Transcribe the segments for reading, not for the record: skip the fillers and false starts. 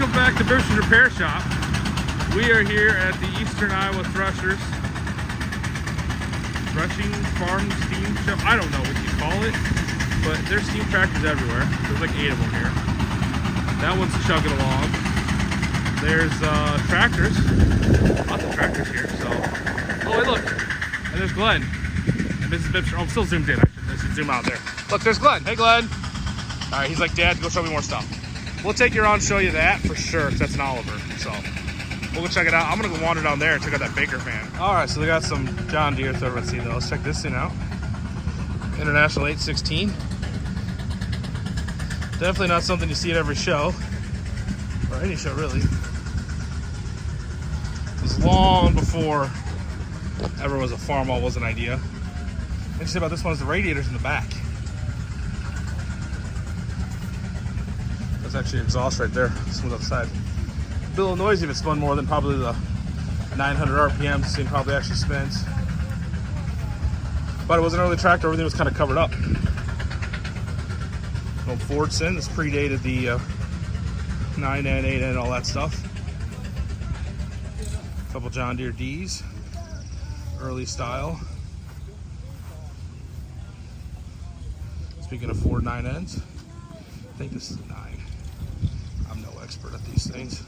Welcome back to BIBSTER'S Repair Shop. We are here at the Eastern Iowa Threshers Threshing Farm Steam Show. I don't know what you call it, but there's steam tractors everywhere. There's like 8 of them here. That one's chugging along. There's tractors. Lots of tractors here. So, oh, hey, look. And there's Glenn. And Mrs. BIBSTER. Oh, I'm still zoomed in. I should zoom out there. Look, there's Glenn. Hey, Glenn. All right, he's like, Dad, go show me more stuff. We'll take you around and show you that for sure, because that's an Oliver. So we'll go check it out. I'm going to go wander down there and check out that Baker fan. All right, so they got some John Deere so everyone's seen those. Check this thing out. International 816. Definitely not something you see at every show, or any show really. It was long before ever was a farm-all was an idea. Interesting about this one is the radiators in the back. That's actually exhaust right there, smooth outside. A little noisy if it spun more than probably the 900 RPM. This thing probably actually spins. But it was an early tractor, everything was kind of covered up. No Fordson, this predated the 9N, 8N, all that stuff. A couple John Deere D's, early style. Speaking of Ford 9Ns, I think this is a 9. I'm no expert at these things.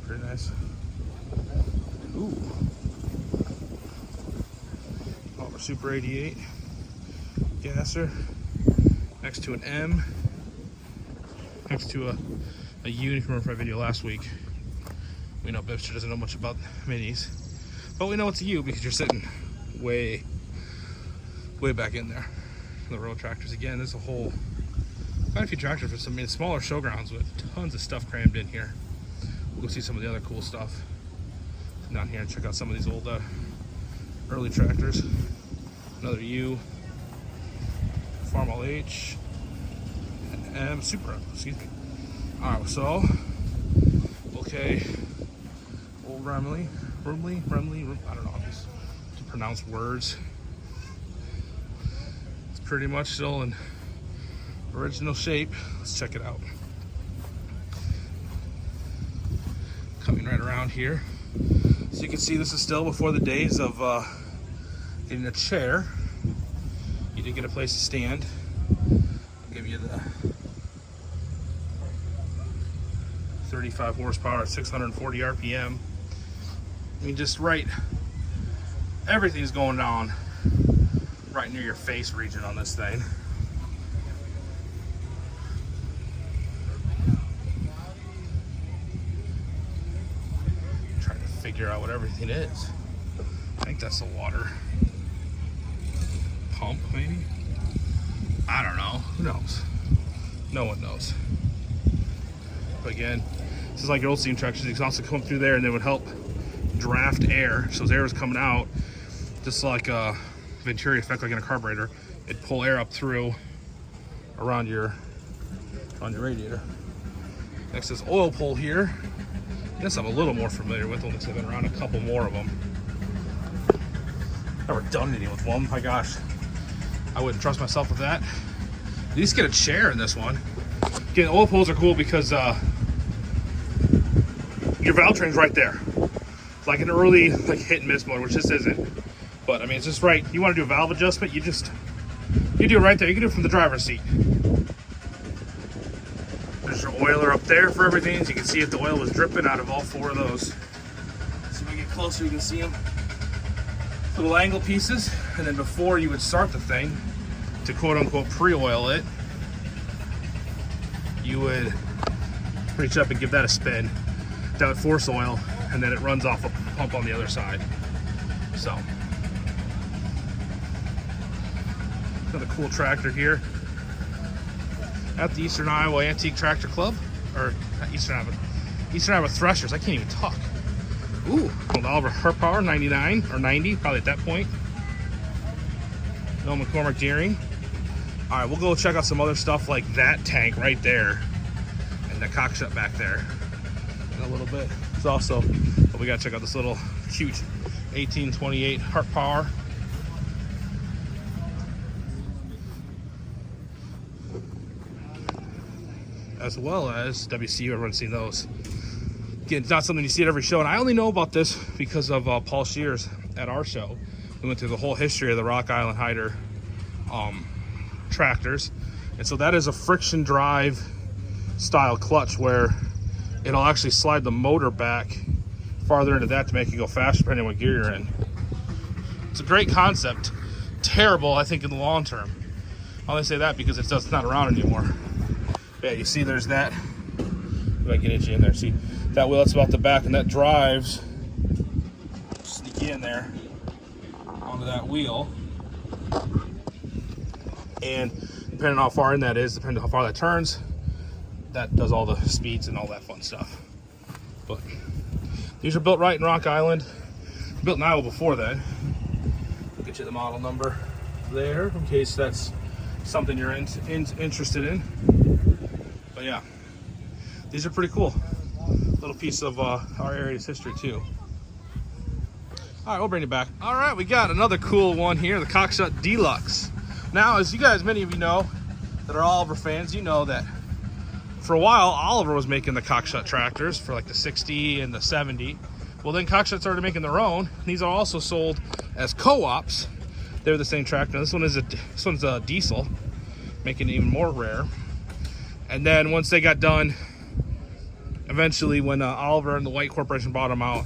Pretty nice. Ooh. Oliver Super 88 gasser next to an M, next to a U. You can remember my video last week. We know BIBSTER doesn't know much about minis, but we know it's a U because you're sitting way back in there. The road tractors again. There's quite a few tractors for some smaller showgrounds with tons of stuff crammed in here. We'll go see some of the other cool stuff down here and check out some of these old early tractors. Another U, Farm-All H, and M Supra. Excuse me. All right, so okay, old Remley. I don't know how to pronounce words. Pretty much still in original shape. Let's check it out. Coming right around here. So you can see this is still before the days of getting a chair. You did get a place to stand. I'll give you the 35 horsepower at 640 RPM. I mean, just right, everything's going on right near your face region on this thing. Trying to figure out what everything is. I think that's the water pump, maybe? I don't know. Who knows? No one knows. But again, this is like your old steam tractors. You can also come through there and they would help draft air. So as air is coming out, just like a Venturi effect, like in a carburetor, it'd pull air up through around your radiator. Next is oil pull here. This I'm a little more familiar with, only because I've been around a couple more of them. Never done anything with one. My gosh, I wouldn't trust myself with that. At least get a chair in this one. Again, oil pulls are cool because your valve train's right there. It's like an early hit and miss mode, which this isn't. But I mean, it's just right. You want to do a valve adjustment, you do it right there. You can do it from the driver's seat. There's your oiler up there for everything. So you can see if the oil was dripping out of all 4 of those. So when you get closer, you can see them. Little angle pieces. And then before you would start the thing, to quote unquote pre-oil it, you would reach up and give that a spin. That would force oil, and then it runs off a pump on the other side. So. Another cool tractor here at the Eastern Iowa Antique Tractor Club, or not Eastern Iowa Threshers. I can't even talk. Ooh, old Oliver horsepower 99 or 90, probably at that point. No McCormick Deering. All right, we'll go check out some other stuff like that tank right there and the cock shut back there in a little bit. It's also, we gotta check out this little cute 1828 horsepower. as well as WCU. Everyone's seen those. Again, it's not something you see at every show, and I only know about this because of Paul Shears at our show. We went through the whole history of the Rock Island Hider tractors, and so that is a friction drive style clutch where it'll actually slide the motor back farther into that to make it go faster depending on what gear you're in. It's a great concept. Terrible, I think, in the long term. I only say that because it's not around anymore. Yeah, you see there's that. If I can get you in there, see that wheel, that's about the back, and that drives, sneak in there onto that wheel. And depending on how far in that is, depending on how far that turns, that does all the speeds and all that fun stuff. But these are built right in Rock Island. Built in Iowa before that. I'll get you the model number there in case that's something you're interested in. But yeah, these are pretty cool. Little piece of our area's history too. All right, we'll bring it back. All right, we got another cool one here, the Cockshut Deluxe. Now, as you guys, many of you know that are Oliver fans, you know that for a while Oliver was making the Cockshut tractors for like the 60 and the 70. Well, then Cockshut started making their own. These are also sold as co-ops. They're the same tractor. This one's a diesel, making it even more rare. And then once they got done, eventually when Oliver and the White Corporation bought them out,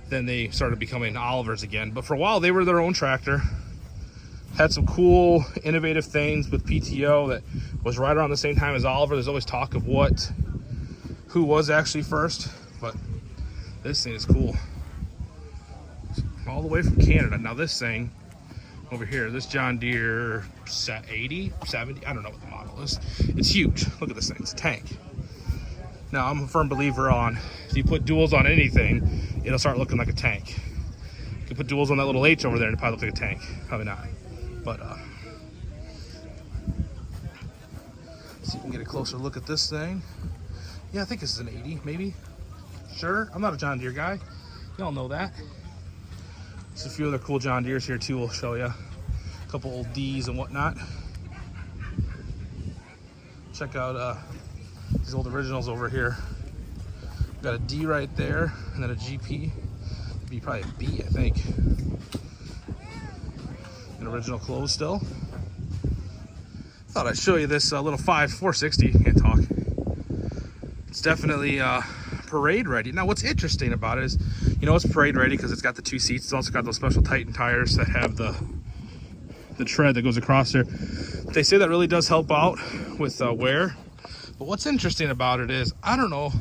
then they started becoming Olivers again. But for a while, they were their own tractor. Had some cool, innovative things with PTO that was right around the same time as Oliver. There's always talk of who was actually first, but this thing is cool. All the way from Canada. Now this thing over here, this John Deere 80, 70, I don't know what the model is. It's huge. Look at this thing, it's a tank. Now I'm a firm believer on, if you put duals on anything, it'll start looking like a tank. You can put duals on that little H over there and it'll probably look like a tank. Probably not. But see if we can get a closer look at this thing. Yeah, I think this is an 80, maybe. Sure, I'm not a John Deere guy. Y'all know that. There's a few other cool John Deeres here too. We'll show you a couple old D's and whatnot. Check out these old originals over here. We've got a D right there, and then a GP. Be probably a B, I think. An original clothes still. Thought I'd show you this little 460. Can't talk. It's definitely parade ready. Now, what's interesting about it is, you know, it's parade ready because it's got the 2 seats. It's also got those special Titan tires that have the tread that goes across there. They say that really does help out with wear. But what's interesting about it is, I don't know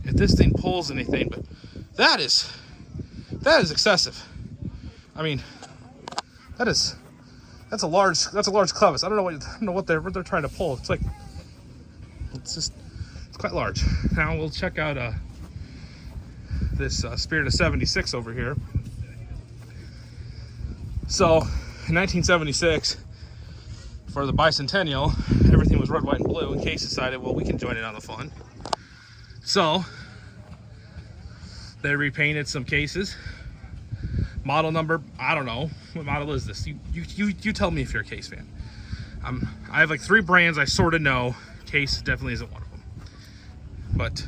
if this thing pulls anything, but that is excessive. I mean, that's a large clevis. I don't know what they're trying to pull. It's quite large. Now we'll check out this Spirit of 76 over here. So in 1976, for the bicentennial, everything was red, white, and blue, and Case decided, well, we can join in on the fun. So they repainted some cases. Model number, I don't know. What model is this? You tell me if you're a Case fan. I have like 3 brands I sort of know. Case definitely isn't one of them. But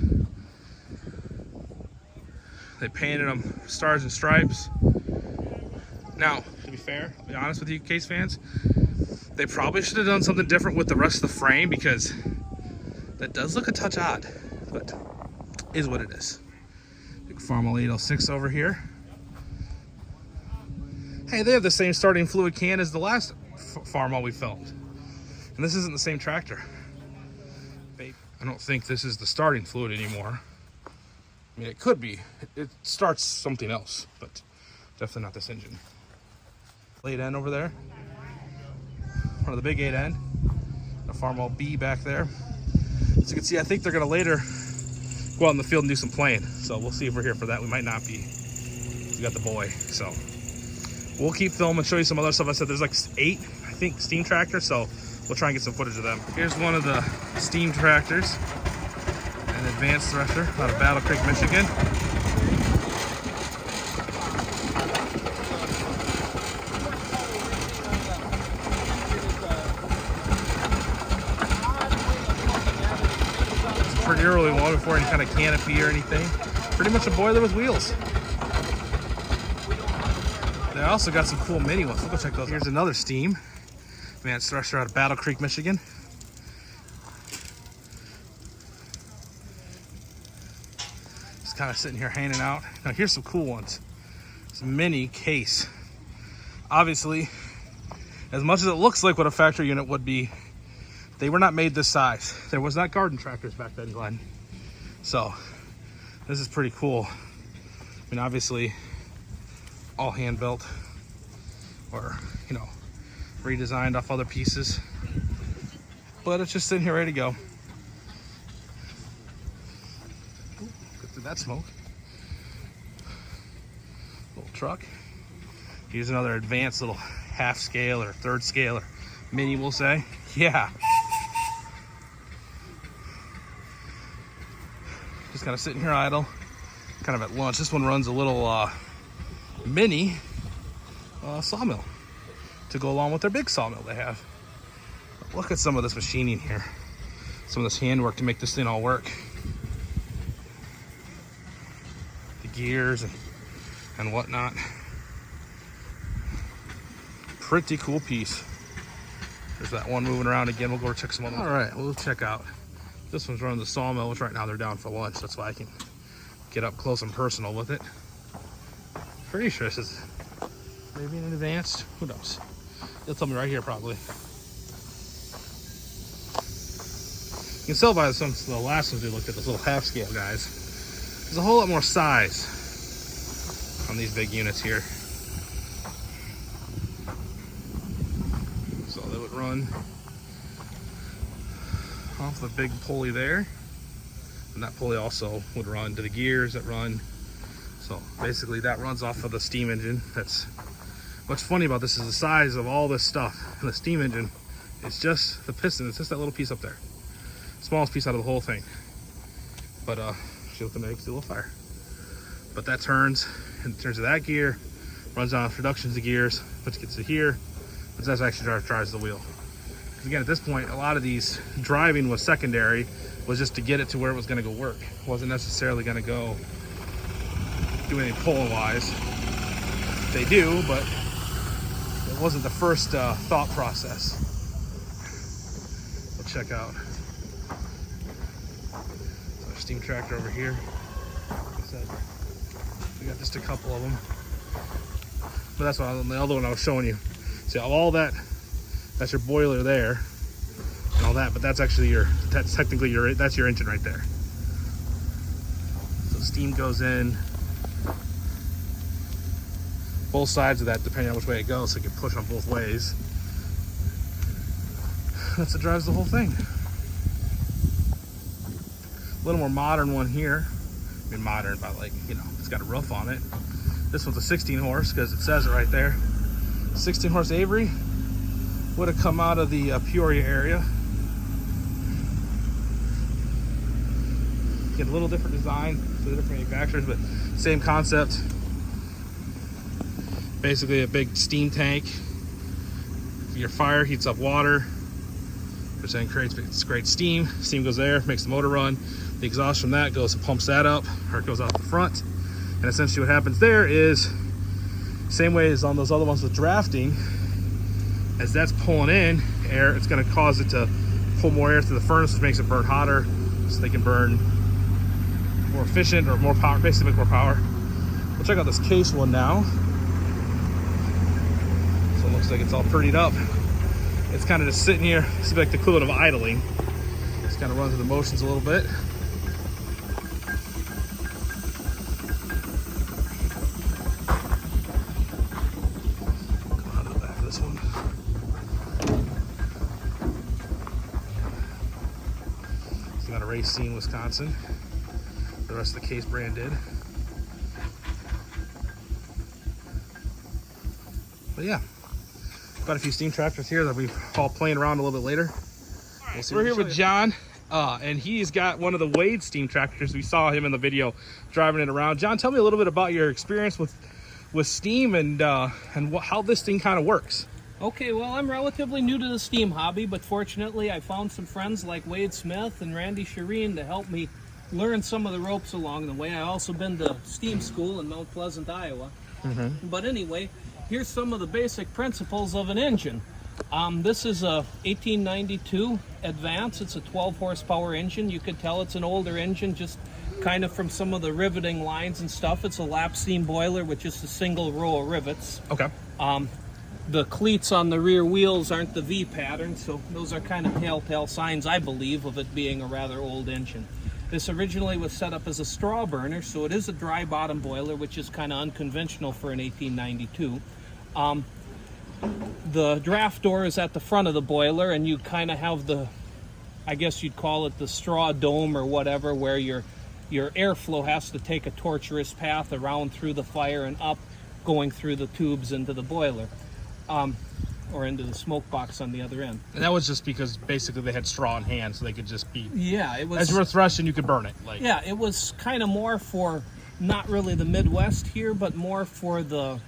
they painted them stars and stripes. Now, to be fair, I'll be honest with you, Case fans, they probably should have done something different with the rest of the frame because that does look a touch odd, but is what it is. Big Farmall 806 over here. Hey, they have the same starting fluid can as the last Farmall we filmed. And this isn't the same tractor. I don't think this is the starting fluid anymore. I mean, it could be. It starts something else, but definitely not this engine. 8N over there. One of the big 8N. A Farmall B back there. As you can see, I think they're going to later go out in the field and do some playing. So we'll see if we're here for that. We might not be. We got the boy, so we'll keep filming, show you some other stuff. I said there's like 8, I think, steam tractors, so we'll try and get some footage of them. Here's one of the steam tractors, an advanced thresher out of Battle Creek, Michigan. pretty early one before any kind of canopy or anything. Pretty much a boiler with wheels. They also got some cool mini ones. We'll go check those out. Here's another Steam. Man, it's Thresher out of Battle Creek, Michigan. Just kind of sitting here hanging out. Now here's some cool ones. It's a mini case. Obviously, as much as it looks like what a factory unit would be, they were not made this size. There was not garden tractors back then, Glenn. So this is pretty cool. I mean, obviously, all hand built or, you know, redesigned off other pieces, but it's just sitting here ready to go. Get through that smoke. Little truck. Here's another advanced little half scale or third scale or mini, we'll say. Yeah. Just kind of sitting here idle, kind of at lunch. This one runs a little mini sawmill to go along with their big sawmill they have. Look at some of this machining here. Some of this handwork to make this thing all work. The gears and whatnot. Pretty cool piece. There's that one moving around again. We'll go check some other ones. All right, we'll check out. This one's running the sawmill, which right now they're down for lunch. That's why I can get up close and personal with it. Pretty sure this is maybe an advanced. Who knows? They'll tell me right here probably. You can tell by some of the last ones we looked at, those little half scale guys. There's a whole lot more size on these big units here. So they would run off the big pulley there, and that pulley also would run to the gears that run. So basically that runs off of the steam engine. That's what's funny about this, is the size of all this stuff. And the steam engine is just the piston. It's just that little piece up there, smallest piece out of the whole thing. But see what the makes a little fire. But that turns, and turns to that gear, runs on productions of gears, which gets to here, but that's actually drives the wheel. Again, at this point, a lot of these driving was secondary, was just to get it to where it was going to go work. It wasn't necessarily going to go do anything pulling wise. They do, but it wasn't the first thought process. We'll check out our steam tractor over here. Like I said, we got just a couple of them, but that's what the other one I was showing you. See all that. That's your boiler there and all that, but that's actually that's technically that's your engine right there. So steam goes in both sides of that depending on which way it goes, so it can push on both ways. That's what drives the whole thing. A little more modern one here. I mean modern by, like, you know, it's got a roof on it. This one's a 16 horse because it says it right there. 16 horse Avery. Would have come out of the Peoria area. Get a little different design for the different manufacturers, but same concept. Basically a big steam tank. Your fire heats up water, which then creates great steam. Steam goes there, makes the motor run. The exhaust from that goes and pumps that up, or it goes out the front. And essentially what happens there is, same way as on those other ones with drafting, as that's pulling in air, it's going to cause it to pull more air through the furnace, which makes it burn hotter, so they can burn more efficient or more power, basically make more power. We'll check out this case one now. So it looks like it's all prettied up. It's kind of just sitting here. This is like the equivalent of idling. Just kind of runs with the motions a little bit. Come on to the back of this one. It's got a Racine, Wisconsin. The rest of the case brand did. But yeah, got a few steam tractors here that we've all playing around a little bit later. We're here with John, and he's got one of the Wade steam tractors. We saw him in the video driving it around. John, tell me a little bit about your experience with steam and how this thing kind of works. Okay, well, I'm relatively new to the steam hobby, but fortunately I found some friends like Wade Smith and Randy Shireen to help me learn some of the ropes along the way. I also been to steam school in Mount Pleasant, Iowa. But anyway, here's some of the basic principles of an engine. This is a 1892 Advance. It's a 12 horsepower engine. You can tell it's an older engine just kind of from some of the riveting lines and stuff. It's a lap steam boiler with just a single row of rivets. Okay. The cleats on the rear wheels aren't the V pattern, so those are kind of telltale signs, I believe, of it being a rather old engine. This originally was set up as a straw burner, so it is a dry bottom boiler, which is kind of unconventional for an 1892. The draft door is at the front of the boiler, and you kind of have the, I guess you'd call it the straw dome or whatever, where your airflow has to take a tortuous path around through the fire and up, going through the tubes into the boiler. Or into the smoke box on the other end. And that was just because basically they had straw in hand, so they could just be... Yeah, it was... As you were threshing, you could burn it. Like. Yeah, it was kind of more for, not really the Midwest here, but more for the...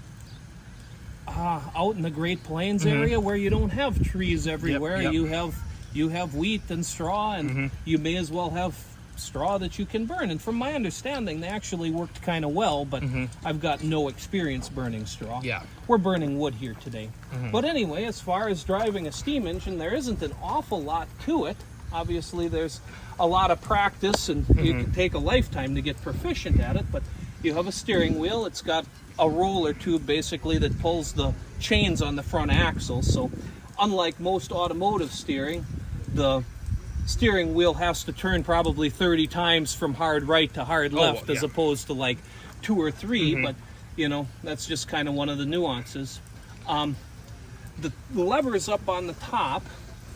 out in the Great Plains area where you don't have trees everywhere. Yep. You have wheat and straw, and you may as well have straw that you can burn. And from my understanding, they actually worked kind of well, but I've got no experience burning straw. Yeah. We're burning wood here today. But anyway, as far as driving a steam engine, there isn't an awful lot to it. Obviously, there's a lot of practice, and you can take a lifetime to get proficient at it, but you have a steering wheel. It's got a roller tube, basically, that pulls the chains on the front axle. So unlike most automotive steering, the steering wheel has to turn probably 30 times from hard right to hard left, as opposed to like 2 or 3, but you know, that's just kind of one of the nuances. The levers up on the top,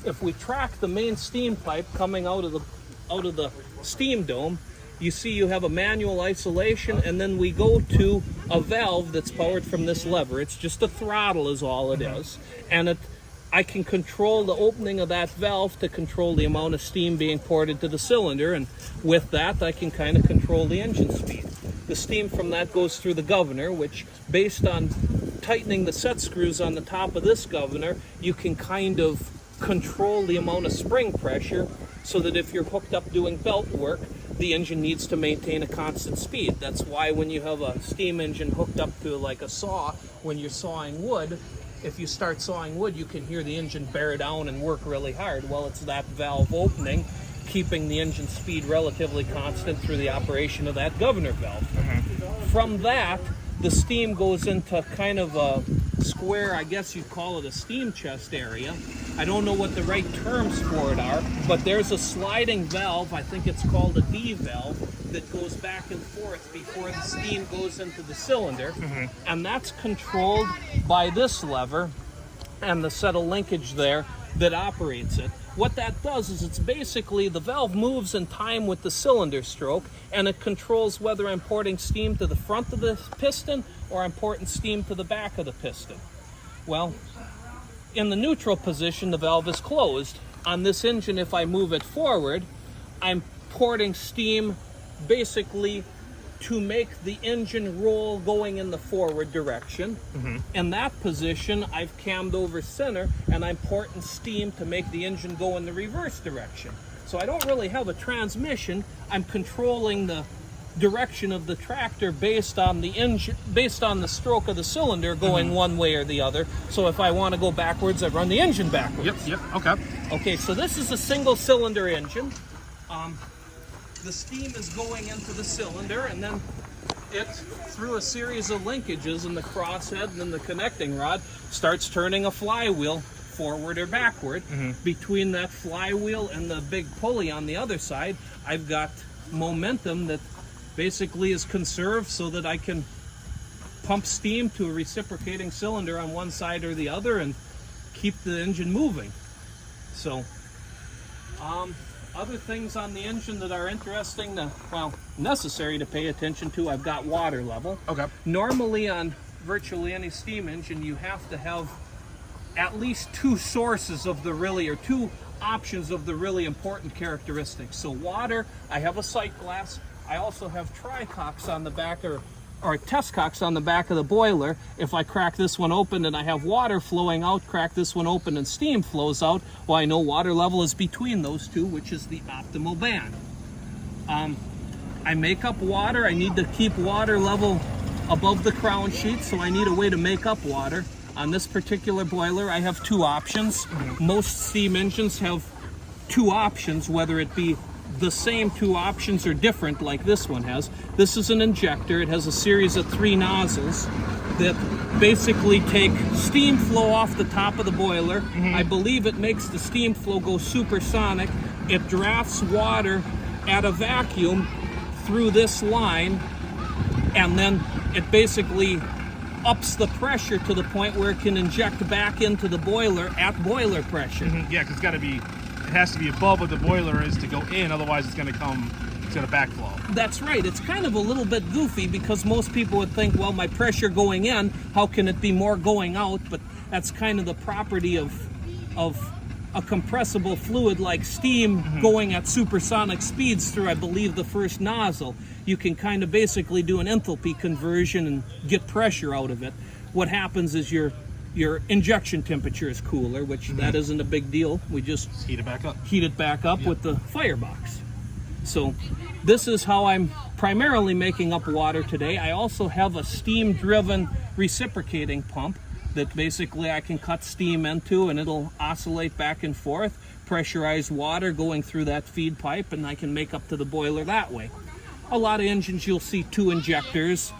if we track the main steam pipe coming out of the steam dome, you see you have a manual isolation, and then we go to a valve that's powered from this lever. It's just a throttle is all it is, and I can control the opening of that valve to control the amount of steam being poured into the cylinder, and with that I can kind of control the engine speed. The steam from that goes through the governor, which, based on tightening the set screws on the top of this governor, you can kind of control the amount of spring pressure so that if you're hooked up doing belt work, the engine needs to maintain a constant speed. That's why when you have a steam engine hooked up to like a saw, when you're sawing wood, if you start sawing wood, you can hear the engine bear down and work really hard. Well, it's that valve opening, keeping the engine speed relatively constant through the operation of that governor valve. From that, the steam goes into kind of a square, I guess you'd call it a steam chest area. I don't know what the right terms for it are, but there's a sliding valve, I think it's called a D valve, that goes back and forth before the steam goes into the cylinder, and that's controlled by this lever and the set of linkage there that operates it. What that does is it's basically the valve moves in time with the cylinder stroke, and it controls whether I'm porting steam to the front of the piston or I'm porting steam to the back of the piston. Well, in the neutral position, the valve is closed. On this engine, if I move it forward, I'm porting steam basically to make the engine roll going in the forward direction. In that position, I've cammed over center, and I'm porting steam to make the engine go in the reverse direction. So I don't really have a transmission. I'm controlling the direction of the tractor based on the engine, based on the stroke of the cylinder going one way or the other. So if I want to go backwards, I run the engine backwards. Okay, so this is a single cylinder engine. The steam is going into the cylinder, and then it, through a series of linkages in the crosshead and then the connecting rod, starts turning a flywheel forward or backward. Between that flywheel and the big pulley on the other side, I've got momentum that basically is conserved so that I can pump steam to a reciprocating cylinder on one side or the other and keep the engine moving. So, other things on the engine that are interesting, necessary to pay attention to, I've got water level. Normally on virtually any steam engine, you have to have at least 2 sources of the really, or 2 options of the really important characteristics. So water, I have a sight glass. I also have tricox on the back, or or test cocks on the back of the boiler. If I crack this one open and I have water flowing out, crack this one open and steam flows out, well, I know water level is between those two, which is the optimal band. I make up water. I need to keep water level above the crown sheet, so I need a way to make up water. On this particular boiler, I have two options. Most steam engines have two options, whether it be the same two options or different like this one has. This is an injector. It has a series of 3 nozzles that basically take steam flow off the top of the boiler. I believe it makes the steam flow go supersonic. It drafts water at a vacuum through this line, and then it basically ups the pressure to the point where it can inject back into the boiler at boiler pressure. Yeah, because it has to be above what the boiler is to go in, otherwise it's going to backflow. That's right. It's kind of a little bit goofy because most people would think, well, my pressure going in, how can it be more going out? But that's kind of the property of a compressible fluid like steam going at supersonic speeds through, I believe, the first nozzle. You can kind of basically do an enthalpy conversion and get pressure out of it. What happens is your injection temperature is cooler, which that isn't a big deal. We just heat it back up with the firebox. So this is how I'm primarily making up water today. I also have a steam-driven reciprocating pump that basically I can cut steam into, and it'll oscillate back and forth, pressurized water going through that feed pipe, and I can make up to the boiler that way. A lot of engines you'll see 2 injectors.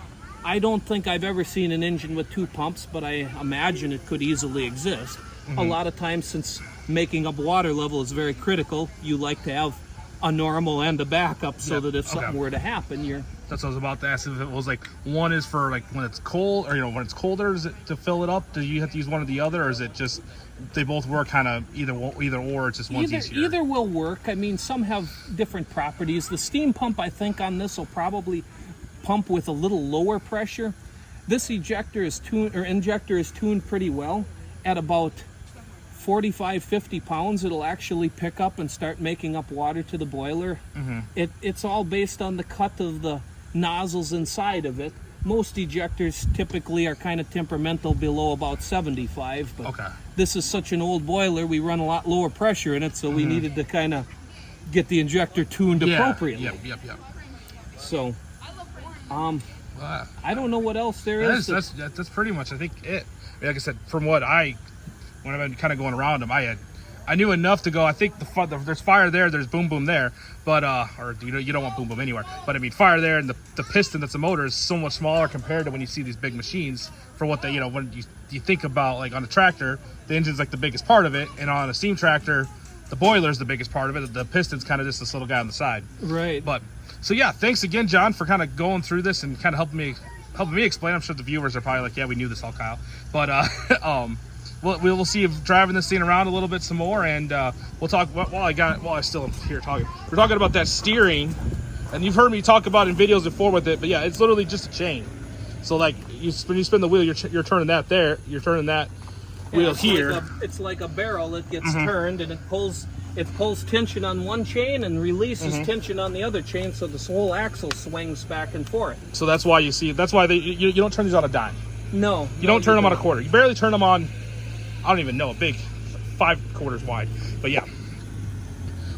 I don't think I've ever seen an engine with 2 pumps, but I imagine it could easily exist. A lot of times, since making up water level is very critical, you like to have a normal and a backup so that if something were to happen, That's what I was about to ask. If it was like one is for like when it's cold, or when it's colder, is it to fill it up? Do you have to use one or the other, or is it just they both work kind of either or? It's just one's easier. Either will work. I mean, some have different properties. The steam pump, I think, on this will probably pump with a little lower pressure. This injector is tuned pretty well. At about 45-50 pounds, it'll actually pick up and start making up water to the boiler. It's all based on the cut of the nozzles inside of it. Most ejectors typically are kind of temperamental below about 75, but this is such an old boiler, we run a lot lower pressure in it, so we needed to kind of get the injector tuned appropriately. Yep. So, I don't know what else there is. That's pretty much, I think, it. Like I said, from when I've been kind of going around them, I knew enough to go. I think there's fire there, there's boom boom there, but you don't want boom boom anywhere. But I mean, fire there, and the piston that's a motor is so much smaller compared to when you see these big machines. For what they, when you think about, like on a tractor, the engine's like the biggest part of it, and on a steam tractor, the boiler's the biggest part of it. The piston's kind of just this little guy on the side. Right. But so yeah, thanks again, John, for kind of going through this and kind of helping me explain. I'm sure the viewers are probably like, yeah, we knew this all, Kyle. But we'll see if driving this thing around a little bit some more, and we'll talk while I still am here talking. We're talking about that steering, and you've heard me talk about in videos before with it, but yeah, it's literally just a chain. So like when you spin the wheel, you're turning that there, you're turning that wheel here. It's like a barrel that gets turned, and it pulls tension on one chain and releases tension on the other chain, so this whole axle swings back and forth. So that's why you don't turn these on a dime. No. You don't turn them on a quarter. You barely turn them on, I don't even know, a big 5 quarters wide. But yeah.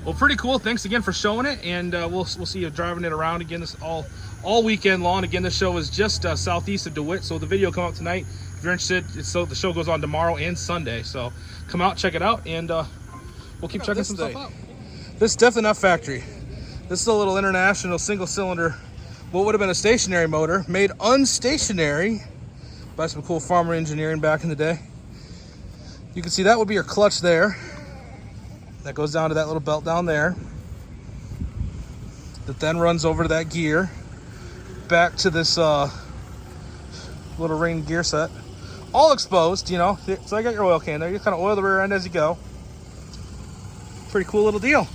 Well, pretty cool. Thanks again for showing it, and we'll see you driving it around again this all weekend long. Again, this show is just southeast of DeWitt, so the video will come out tonight. If you're interested, so the show goes on tomorrow and Sunday. So come out, check it out, and we'll keep checking some stuff out. This is definitely not factory. This is a little international single-cylinder, what would have been a stationary motor, made unstationary by some cool farmer engineering back in the day. You can see that would be your clutch there. That goes down to that little belt down there. That then runs over to that gear. Back to this little ring gear set. All exposed, So I got your oil can there. You kind of oil the rear end as you go. Pretty cool little deal.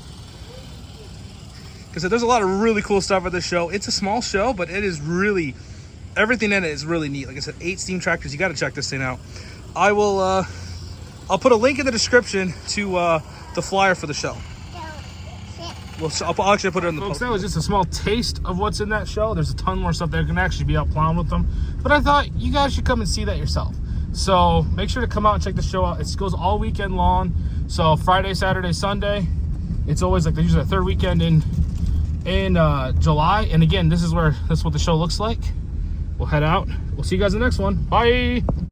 Because there's a lot of really cool stuff at this show. It's a small show, but it is really, everything in it is really neat. Like I said, 8 steam tractors. You got to check this thing out. I'll put a link in the description to the flyer for the show. I'll actually put it in the Folks, post. that was just a small taste of what's in that show. There's a ton more stuff there. Can actually be out plowing with them. But I thought you guys should come and see that yourself. So make sure to come out and check the show out. It goes all weekend long. So Friday, Saturday, Sunday. It's always like usually the third weekend in July. And again, this is what the show looks like. We'll head out. We'll see you guys in the next one. Bye.